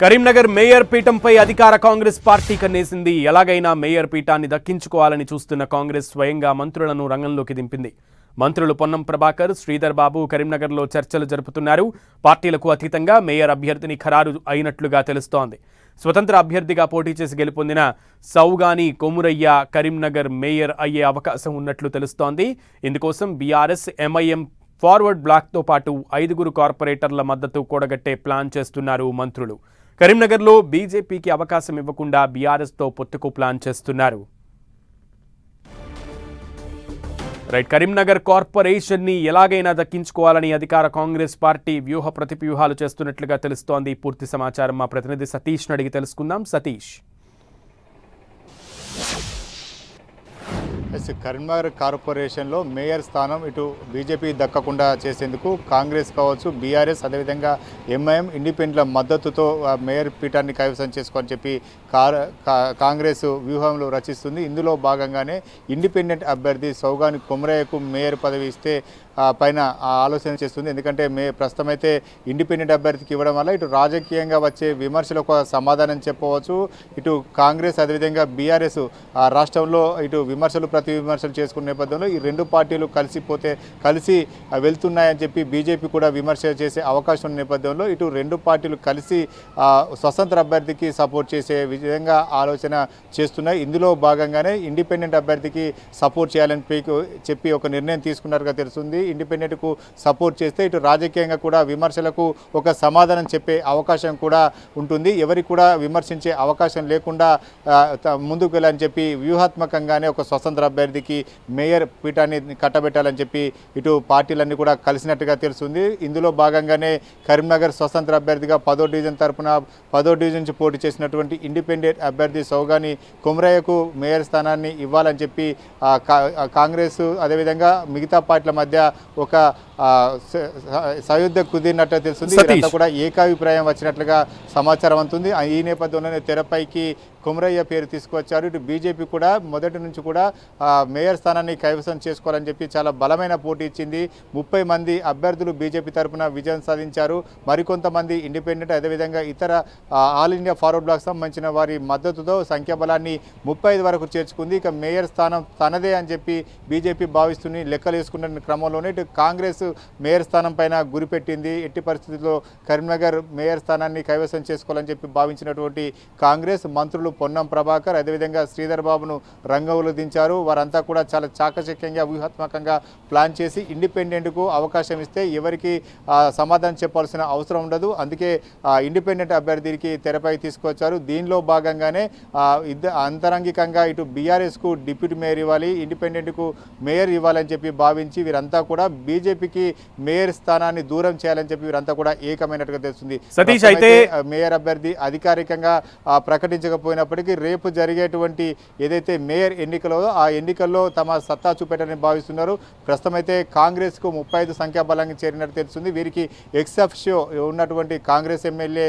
Karimnagar mayor పీఠంపై అధికార Congress party కన్నేసింది. ఎలాగైనా mayor పీఠాన్ని దక్కించుకోవాలని చూస్తున్న కాంగ్రెస్ స్వయంగా మంత్రులను రంగంలోకి దింపింది. మంత్రులు పొన్నం ప్రభాకర్, శ్రీధర్ బాబు కరీంనగర్లో చర్చలు జరుపుతున్నారు. పార్టీలకు అతీతంగా మేయర్ అభ్యర్థిని ఖరారు అయినట్లుగా తెలుస్తోంది. స్వతంత్ర అభ్యర్థిగా పోటీ చేసి గెలుపొందిన సౌగాని కొమురయ్య కరీంనగర్ మేయర్ అయ్యే అవకాశం ఉన్నట్లు తెలుస్తోంది. ఇందుకోసం బీఆర్ఎస్, ఎంఐఎం ఫార్వర్డ్ బ్లాక్తో పాటు 5 కార్పొరేటర్ల మద్దతు కూడగట్టే ప్లాన్ చేస్తున్నారు మంత్రులు. కరీంనగర్లో బీజేపీకి అవకాశం ఇవ్వకుండా బీఆర్ఎస్తో పొత్తుకు ప్లాన్ చేస్తున్నారు. కరీంనగర్ కార్పొరేషన్ని ఎలాగైనా దక్కించుకోవాలని అధికార కాంగ్రెస్ పార్టీ వ్యూహ ప్రతివ్యూహాలు చేస్తున్నట్లుగా తెలుస్తోంది. పూర్తి సమాచారం మా ప్రతినిధి సతీష్ను అడిగి తెలుసుకుందాం. సతీష్, కరీంనగర్ కార్పొరేషన్లో మేయర్ స్థానం ఇటు బీజేపీ దక్కకుండా చేసేందుకు కాంగ్రెస్ కావచ్చు, బీఆర్ఎస్, అదేవిధంగా ఎంఐఎం ఇండిపెండెంట్ల మద్దతుతో మేయర్ పీఠాన్ని కైవసం చేసుకోని చెప్పి కాంగ్రెస్ వ్యూహంలో రచిస్తుంది. ఇందులో భాగంగానే ఇండిపెండెంట్ అభ్యర్థి సౌగాని కొమరయ్యకు మేయర్ పదవి ఇస్తే పైన ఆలోచన చేస్తుంది. ఎందుకంటే ప్రస్తుతం అయితే ఇండిపెండెంట్ అభ్యర్థికి ఇవ్వడం వల్ల ఇటు రాజకీయంగా వచ్చే విమర్శలకు సమాధానం చెప్పవచ్చు. ఇటు కాంగ్రెస్ అదేవిధంగా బీఆర్ఎస్ రాష్ట్రంలో ఇటు విమర్శలు ప్రతి విమర్శలు చేసుకున్న నేపథ్యంలో ఈ రెండు పార్టీలు కలిసి వెళ్తున్నాయని చెప్పి బీజేపీ కూడా విమర్శ చేసే అవకాశం ఉన్న నేపథ్యంలో ఇటు రెండు పార్టీలు కలిసి స్వతంత్ర అభ్యర్థికి సపోర్ట్ చేసే విధంగా ఆలోచన చేస్తున్నాయి. ఇందులో భాగంగానే ఇండిపెండెంట్ అభ్యర్థికి సపోర్ట్ చేయాలని చెప్పి ఒక నిర్ణయం తీసుకున్నారుగా తెలుస్తుంది. ఇండిపెండెంట్కు సపోర్ట్ చేస్తే ఇటు రాజకీయంగా కూడా విమర్శలకు ఒక సమాధానం చెప్పే అవకాశం కూడా ఉంటుంది. ఎవరికి కూడా విమర్శించే అవకాశం లేకుండా ముందుకు వెళ్ళాలని చెప్పి వ్యూహాత్మకంగానే ఒక స్వతంత్ర అభ్యర్థికి మేయర్ పీఠాన్ని కట్టబెట్టాలని చెప్పి ఇటు పార్టీలన్నీ కూడా కలిసినట్టుగా తెలుస్తుంది. ఇందులో భాగంగానే కరీంనగర్ స్వతంత్ర అభ్యర్థిగా 10వ డివిజన్ తరఫున 10వ డివిజన్ నుంచి పోటీ చేసినటువంటి ఇండిపెండెంట్ అభ్యర్థి సౌగాని కొమరయ్యకు మేయర్ స్థానాన్ని ఇవ్వాలని చెప్పి కాంగ్రెస్ అదేవిధంగా మిగతా పార్టీల మధ్య ఒక సయోధ్య కుదిరినట్టు తెలుస్తుంది. ఇదంతా కూడా ఏకాభిప్రాయం వచ్చినట్లుగా సమాచారం అందుతుంది. ఈ నేపథ్యంలోనే తెరపైకి కొమరయ్య పేరు తీసుకువచ్చారు. ఇటు బీజేపీ కూడా మొదటి నుంచి కూడా మేయర్ స్థానాన్ని కైవసం చేసుకోవాలని చెప్పి చాలా బలమైన పోటీ ఇచ్చింది. 30 మంది అభ్యర్థులు బీజేపీ తరఫున విజయం సాధించారు. మరికొంతమంది ఇండిపెండెంట్ అదేవిధంగా ఇతర ఆల్ ఇండియా ఫార్వర్డ్ బ్లాక్ సంబంధించిన వారి మద్దతుతో సంఖ్యాబలాన్ని 35 వరకు చేర్చుకుంది. ఇక మేయర్ స్థానం తనదే అని చెప్పి బీజేపీ భావిస్తుంది. లెక్కలు వేసుకున్న క్రమంలోనే ఇటు కాంగ్రెస్ మేయర్ స్థానం పైన గురిపెట్టింది. ఎట్టి పరిస్థితుల్లో కరీంనగర్ మేయర్ స్థానాన్ని కైవసం చేసుకోవాలని చెప్పి భావించినటువంటి కాంగ్రెస్ మంత్రులు పొన్నం ప్రభాకర్ అదేవిధంగా శ్రీధర్ బాబును రంగంలో దించారు. వారంతా కూడా చాలా చాకచక్యంగా వ్యూహాత్మకంగా ప్లాన్ చేసి ఇండిపెండెంట్కు అవకాశం ఇస్తే ఎవరికి సమాధానం చెప్పాల్సిన అవసరం ఉండదు. అందుకే ఇండిపెండెంట్ అభ్యర్థికి తెరపై తీసుకొచ్చారు. దీనిలో భాగంగానే అంతరంగికంగా ఇటు బీఆర్ఎస్కు డిప్యూటీ మేయర్ ఇవ్వాలి, ఇండిపెండెంట్కు మేయర్ ఇవ్వాలని చెప్పి భావించి వీరంతా కూడా బీజేపీకి మేయర్ స్థానాన్ని దూరం చేయాలని చెప్పి వీరంతా కూడా ఏకమైనట్టుగా తెలుస్తుంది. సతీష్, అయితే మేయర్ అభ్యర్థి అధికారికంగా ప్రకటించకపోయినప్పటికీ రేపు జరిగేటువంటి ఏదైతే మేయర్ ఎన్నికలో ఆ ఎన్నికల్లో తమ సత్తా చూపెట్టాలని భావిస్తున్నారు. ప్రస్తుతం అయితే కాంగ్రెస్కు 35 సంఖ్యాబలంగా చేరినట్టు తెలుస్తుంది. వీరికి ఎక్సెఫ్షో ఉన్నటువంటి Congress MLA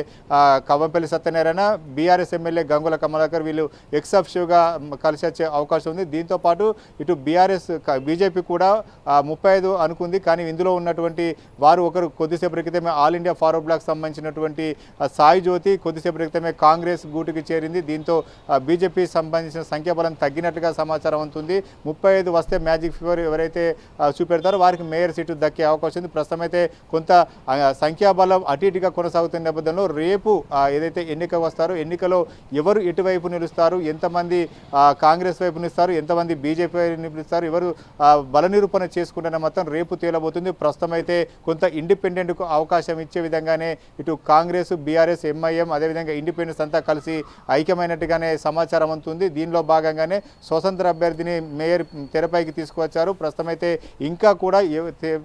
Kavvampalli Satyanarayana, BRS MLA Gangula Kamalakar వీళ్ళు ఎక్సెఫ్షోగా కలిసి వచ్చే అవకాశం ఉంది. దీంతో పాటు ఇటు బీజేపీ కూడా 35 అనుకుంది. కానీ ఇందులో ఉన్నటువంటి వారు ఒకరు కొద్దిసేపటి క్రితమే ఆల్ ఇండియా ఫార్వర్డ్ బ్లాక్ సంబంధించినటువంటి సాయి జ్యోతి కొద్దిసేపటి క్రితమే కాంగ్రెస్ గూటికి చేరింది. దీంతో బీజేపీ సంబంధించిన సంఖ్యాబలం తగ్గినట్టుగా సమాచారం అవుతుంది. 35 వస్తే మ్యాజిక్ ఫిగర్ ఎవరైతే చూపెడతారో వారికి మేయర్ సీటు దక్కే అవకాశం ఉంది. ప్రస్తుతం అయితే కొంత సంఖ్యాబలం అటు ఇటుగా కొనసాగుతున్న నేపథ్యంలో రేపు ఏదైతే ఎన్నిక వస్తారో ఎన్నికలో ఎవరు ఎటువైపు నిలుస్తారు, ఎంతమంది కాంగ్రెస్ వైపు నిలుస్తారు, ఎంతమంది బీజేపీ వైపు నిలుస్తారు, ఎవరు బల నిరూపణ చేసుకుంటున్న మొత్తం రేపు తేలబోతుంది. ప్రస్తుతం అయితే కొంత ఇండిపెండెంట్కు అవకాశం ఇచ్చే విధంగానే ఇటు కాంగ్రెస్, బీఆర్ఎస్, ఎంఐఎం అదేవిధంగా ఇండిపెండెన్స్ అంతా కలిసి ఐక్యమైనట్టుగానే సమాచారం అందుతుంది. దీనిలో భాగంగానే స్వతంత్ర అభ్యర్థిని మేయర్ తెరపైకి తీసుకువచ్చారు. ప్రస్తుతం అయితే ఇంకా కూడా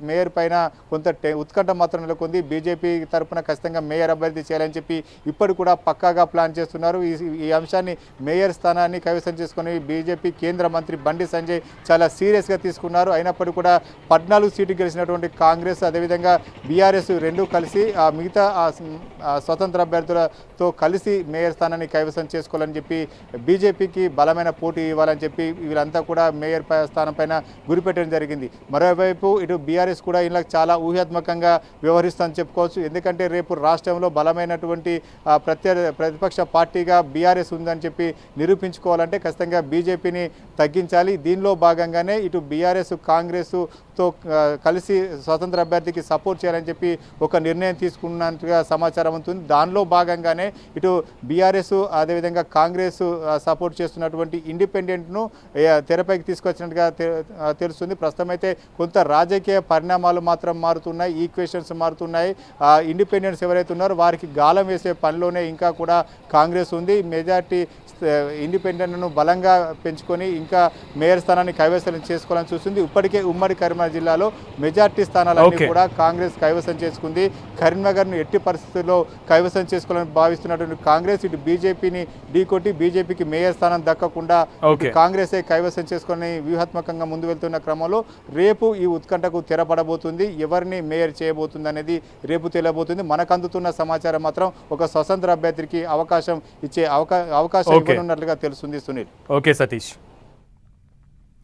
మేయర్ పైన కొంత ఉత్కంఠ మాత్రం నెలకొంది. బీజేపీ తరఫున ఖచ్చితంగా మేయర్ అభ్యర్థి చేయాలని చెప్పి ఇప్పుడు కూడా పక్కాగా ప్లాన్ చేస్తున్నారు. ఈ అంశాన్ని మేయర్ స్థానాన్ని కైవసం చేసుకుని బీజేపీ కేంద్ర మంత్రి బండి సంజయ్ చాలా సీరియస్గా తీసుకున్నారు. అయినప్పటికీ కూడా 14 సీట్లు గెలిచినటువంటి కాంగ్రెస్ అదేవిధంగా బీఆర్ఎస్ రెండూ కలిసి మిగతా స్వతంత్ర అభ్యర్థులతో కలిసి మేయర్ స్థానాన్ని కైవసం చేసుకోవాలి చేసుకోవాలని చెప్పి బీజేపీకి బలమైన పోటీ ఇవ్వాలని చెప్పి వీళ్ళంతా కూడా మేయర్ స్థానం పైన గురిపెట్టడం జరిగింది. మరోవైపు ఇటు బీఆర్ఎస్ కూడా ఇలా చాలా ఊహాత్మకంగా వ్యవహరిస్తుందని చెప్పుకోవచ్చు. ఎందుకంటే రేపు రాష్ట్రంలో బలమైనటువంటి ప్రతిపక్ష పార్టీగా బీఆర్ఎస్ ఉందని చెప్పి నిరూపించుకోవాలంటే ఖచ్చితంగా బీజేపీని తగ్గించాలి. దీనిలో భాగంగానే ఇటు బీఆర్ఎస్ కాంగ్రెస్తో కలిసి స్వతంత్ర అభ్యర్థికి సపోర్ట్ చేయాలని చెప్పి ఒక నిర్ణయం తీసుకున్నట్టుగా సమాచారం ఉంటుంది. దానిలో భాగంగానే ఇటు బీఆర్ఎస్ అదేవిధంగా కాంగ్రెస్ సపోర్ట్ చేస్తున్నటువంటి ఇండిపెండెంట్ను తెరపైకి తీసుకొచ్చినట్టుగా తెలుస్తుంది. ప్రస్తుతం అయితే కొంత రాజకీయ పరిణామాలు మాత్రం మారుతున్నాయి, ఈక్వేషన్స్ మారుతున్నాయి. ఇండిపెండెంట్స్ ఎవరైతే ఉన్నారో వారికి గాలం వేసే పనిలోనే ఇంకా కూడా కాంగ్రెస్ ఉంది. మెజార్టీ ఇండిపెండెంట్ను బలంగా పెంచుకొని ఇంకా మేయర్ స్థానాన్ని కైవసం చేసుకోవాలని చూస్తుంది. ఇప్పటికే ఉమ్మడి కరీంనగర్ జిల్లాలో మెజార్టీ స్థానాలన్నీ కూడా కాంగ్రెస్ కైవసం చేసుకుంది. కరీంనగర్ను ఎట్టి పరిస్థితుల్లో కైవసం చేసుకోవాలని భావిస్తున్నటువంటి కాంగ్రెస్ ఇటు బీజేపీని ఢీకొట్టి బీజేపీకి మేయర్ స్థానం దక్కకుండా కాంగ్రెసే కైవసం చేసుకొని వ్యూహాత్మకంగా ముందు వెళ్తున్న క్రమంలో రేపు ఈ ఉత్కంఠకు తెరపడబోతుంది. ఎవరిని మేయర్ చేయబోతుంది అనేది రేపు తెలియబోతుంది. మనకు అందుతున్న సమాచారం మాత్రం ఒక స్వతంత్ర అభ్యర్థికి అవకాశం ఇచ్చే అవకాశం ఇవ్వనున్నట్లుగా తెలుస్తుంది. సునీల్. ఓకే సతీష్.